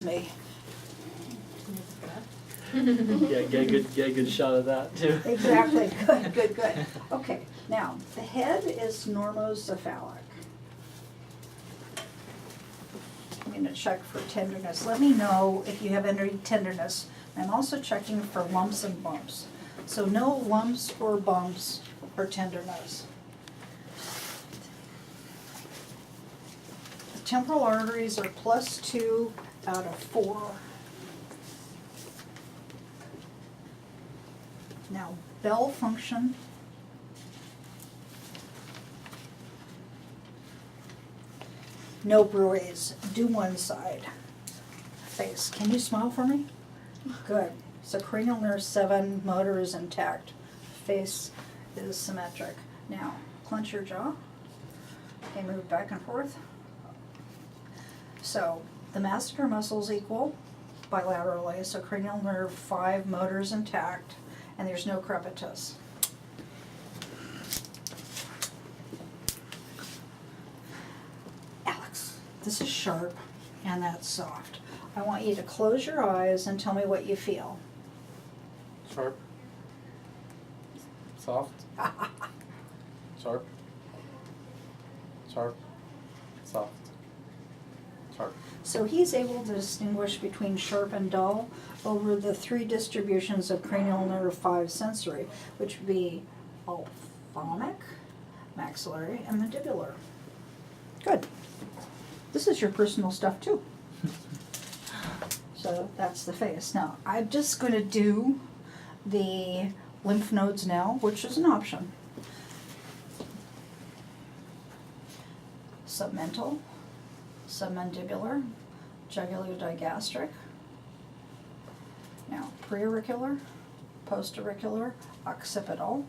me. Yeah, get a good shot of that too. Exactly, good. Okay, now, the head is normocephalic. I'm gonna check for tenderness. Let me know if you have any tenderness. I'm also checking for lumps and bumps. So no lumps or bumps or tenderness. The temporal arteries are +2 out of 4. Now, bell function. No bruits. Do one side. Face. Can you smile for me? Good. So cranial nerve 7, motor is intact. Face is symmetric. Now, clench your jaw. Okay, move back and forth. So, the masseter muscles equal bilaterally, so cranial nerve 5, motor is intact, and there's no crepitus. Alex, this is sharp and that's soft. I want you to close your eyes and tell me what you feel. Sharp. Soft. Sharp. Sharp. Soft. Sharp. So he's able to distinguish between sharp and dull over the 3 distributions of cranial nerve 5 sensory, which would be ophthalmic, maxillary, and mandibular. Good. This is your personal stuff too. So that's the face. Now, I'm just going to do the lymph nodes now, which is an option. Submental, submandibular, jugular-digastric. Now, preauricular, postauricular, occipital.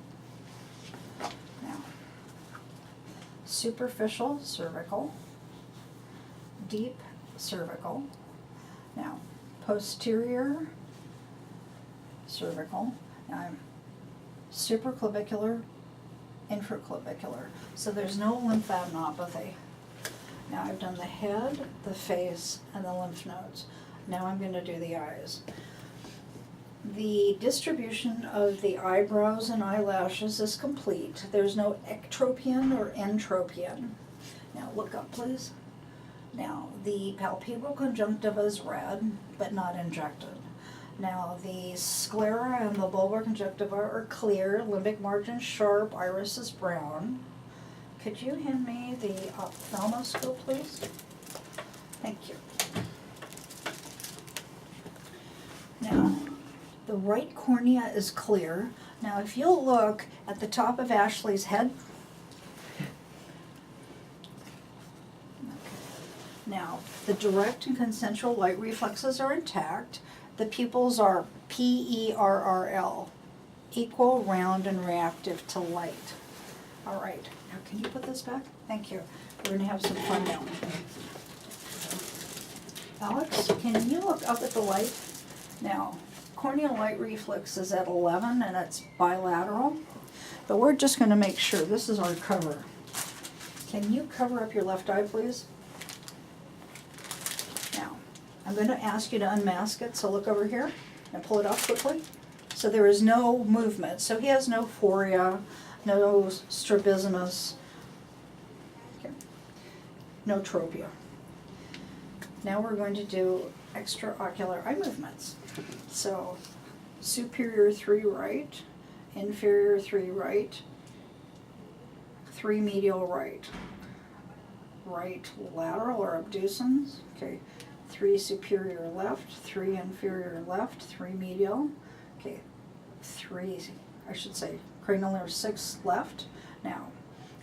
Now, superficial cervical, deep cervical. Now, posterior cervical. Now I'm supraclavicular, infraclavicular. So there's no lymphadenopathy. Now I've done the head, the face, and the lymph nodes. Now I'm going to do the eyes. The distribution of the eyebrows and eyelashes is complete. There's no ectropion or entropion. Now look up, please. Now, the palpebral conjunctiva is red, but not injected. Now, the sclera and the bulbar conjunctiva are clear, limbic margin sharp, iris is brown. Could you hand me the ophthalmoscope, please? Thank you. Now, the right cornea is clear. Now, if you'll look at the top of Ashley's head, now, the direct and consensual light reflexes are intact. The pupils are PERRL, equal, round, and reactive to light. All right, now can you put this back? Thank you. We're gonna have some fun now. Alex, can you look up at the light? Now, corneal light reflex is at 11 and it's bilateral, but we're just gonna make sure, this is our cover. Can you cover up your left eye, please? I'm going to ask you to unmask it, so look over here and pull it off quickly. So there is no movement. So he has no phoria, no strabismus, okay. No tropia. Now we're going to do extraocular eye movements. So superior 3 right, inferior 3 right, 3 medial right. Right lateral or abducens, okay. 3 superior left, 3 inferior left, 3 medial, okay, 3, I should say, cranial nerve 6 left. Now,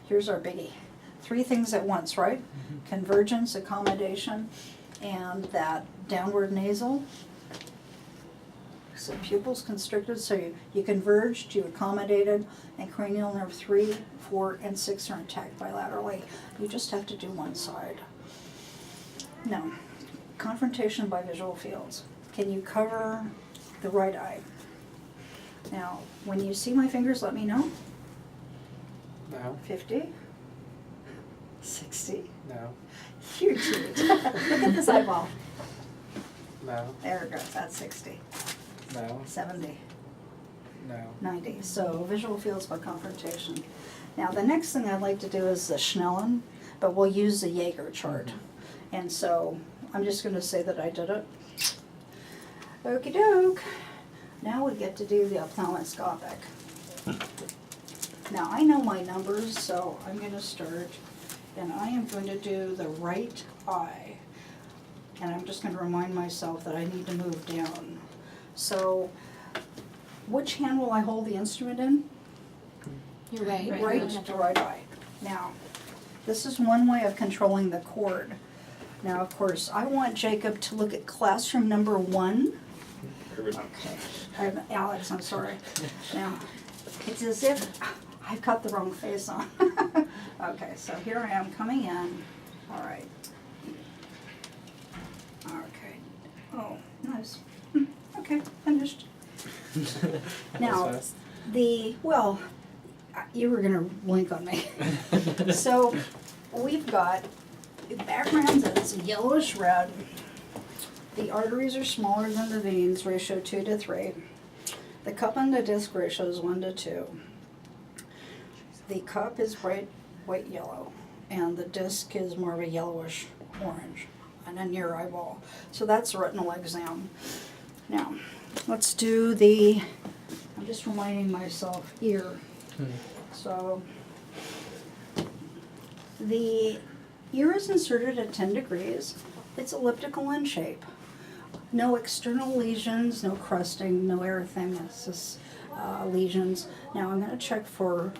here's our biggie. 3 things at once, right? Mm-hmm. Convergence, accommodation, and that downward nasal. So pupils constricted, so you converged, you accommodated, and cranial nerve 3, 4, and 6 are intact bilaterally. You just have to do one side. Now, confrontation by visual fields. Can you cover the right eye? Now, when you see my fingers, let me know. No. 50, 60. No. You're cute. Look at this eyeball. No. There it goes, that's 60, No. 70, No. 90. So visual fields by confrontation. Now, the next thing I'd like to do is the Schnellen, but we'll use the Jaeger chart. And so I'm just going to say that I did it. Okie doke. Now we get to do the ophthalmoscopic. Now, I know my numbers, so I'm going to start, and I am going to do the right eye. And I'm just going to remind myself that I need to move down. So, which hand will I hold the instrument in? You're right. Right to right eye. Now, this is one way of controlling the cord. Now, of course, I want Jacob to look at classroom number 1. Okay, Alex, I'm sorry. Now, it's as if I've got the wrong face on. Okay, so here I am coming in. All right. Okay. Oh, nice. Okay, finished. Now, Fast. well, you were gonna blink on me. So, we've got the background that's yellowish red. The arteries are smaller than the veins, ratio 2 to 3. The cup and the disc ratio is 1 to 2. The cup is bright white yellow, and the disc is more of a yellowish orange and a near eyeball. So that's a retinal exam. Now, let's do I'm just reminding myself, ear. So, the ear is inserted at 10 degrees. It's elliptical in shape. No external lesions, no crusting, no erythematous lesions. Now I'm going to check for,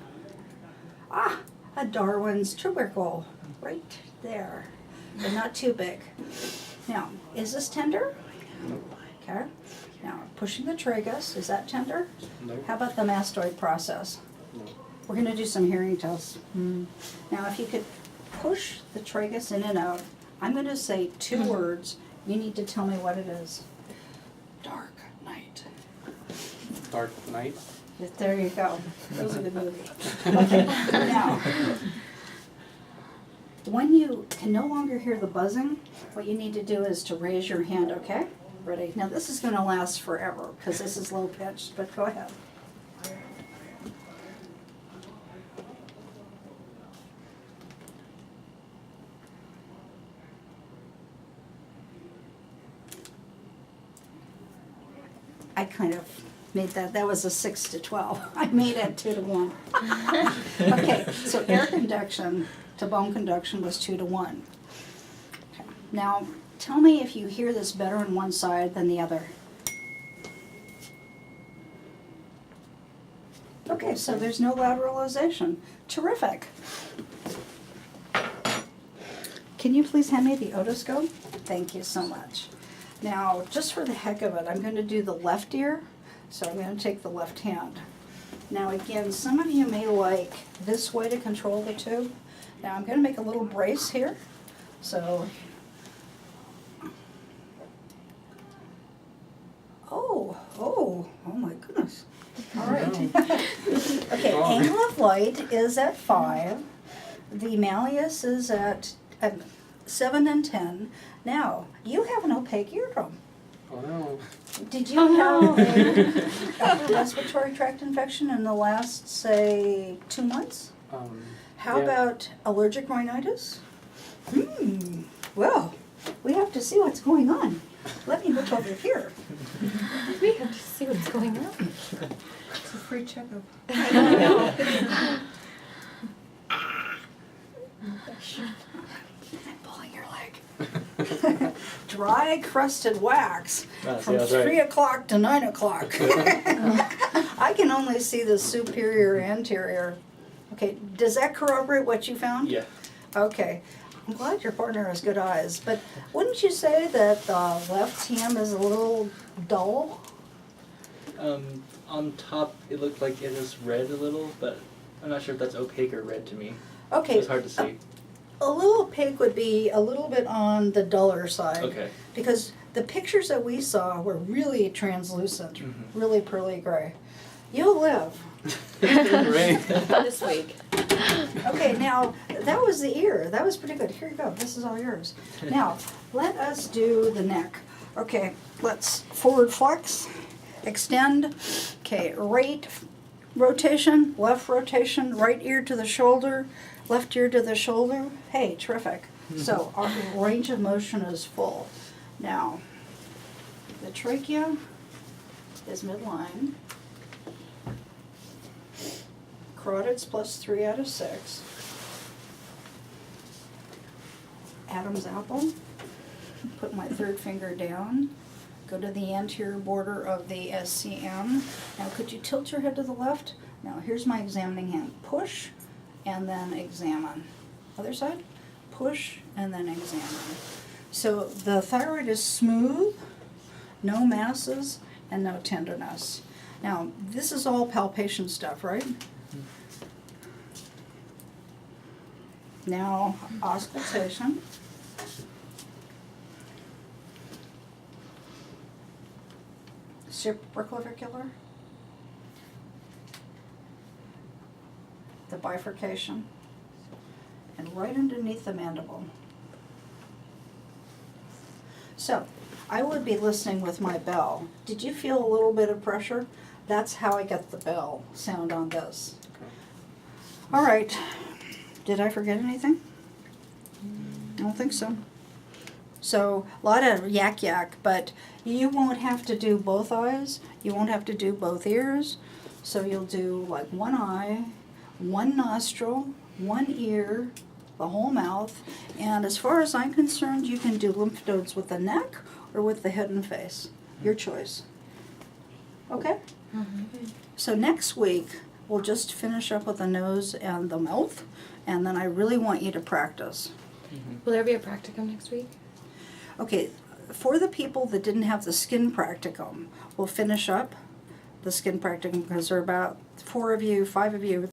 a Darwin's tubercle right there, but not too big. Now, is this tender? Okay. Now, pushing the tragus, is that tender? No. How about the mastoid process? No. We're going to do some hearing tests. Now, if you could push the tragus in and out, I'm going to say 2 words. You need to tell me what it is. Dark night. Dark Knight. There you go. That was a good movie. Okay, now, when you can no longer hear the buzzing, what you need to do is to raise your hand, okay? Ready? Now, this is going to last forever because this is low pitched, but go ahead. I kind of made that was a 6 to 12. I made it 2 to 1. Okay, so air conduction to bone conduction was 2 to 1. Okay. Now, tell me if you hear this better on one side than the other. Okay, so there's no lateralization. Terrific. Can you please hand me the otoscope? Thank you so much. Now, just for the heck of it, I'm going to do the left ear, so I'm going to take the left hand. Now again, some of you may like this way to control the tube. Now I'm going to make a little brace here. So, oh my goodness. All right. Okay, angle of light is at 5. The malleus is at 7 and 10. Now, you have an opaque eardrum. Oh no. Did you have a respiratory tract infection in the last, say, 2 months? How Yeah. about allergic rhinitis? Well, we have to see what's going on. Let me look over here. We have to see what's going on. It's a free checkup. Pulling your leg. Dry crusted wax from that's right. 3 o'clock to 9 o'clock. I can only see the superior anterior. Okay, does that corroborate what you found? Yeah. Okay. I'm glad your partner has good eyes, but wouldn't you say that the left hand is a little dull? On top, it looked like it was red a little, but I'm not sure if that's opaque or red to me. Okay. It's hard to see. A little opaque would be a little bit on the duller side. Okay. Because the pictures that we saw were really translucent, really pearly gray. You'll live. Great. This week. Okay, now, that was the ear. That was pretty good. Here you go. This is all yours. Now, let us do the neck. Okay, let's forward flex, extend. Okay, right rotation, left rotation, right ear to the shoulder, left ear to the shoulder. Hey, terrific. So our range of motion is full. Now, the trachea is midline. Carotids plus 3 out of 6. Adam's apple. Put my third finger down. Go to the anterior border of the SCM. Now could you tilt your head to the left? Now here's my examining hand. Push and then examine. Other side. Push and then examine. So the thyroid is smooth, no masses, and no tenderness. Now this is all palpation stuff, right? Now auscultation. Supraclavicular. The bifurcation. And right underneath the mandible. So, I would be listening with my bell. Did you feel a little bit of pressure? That's how I get the bell sound on this. All right. Did I forget anything? I don't think so. So, a lot of yak, but you won't have to do both eyes. You won't have to do both ears. So you'll do like one eye, one nostril, one ear, the whole mouth. And as far as I'm concerned, you can do lymph nodes with the neck or with the head and face. Your choice. Okay? So next week, we'll just finish up with the nose and the mouth. And then I really want you to practice. Will there be a practicum next week? Okay, for the people that didn't have the skin practicum, we'll finish up the skin practicum because there are about 4 of you, 5 of you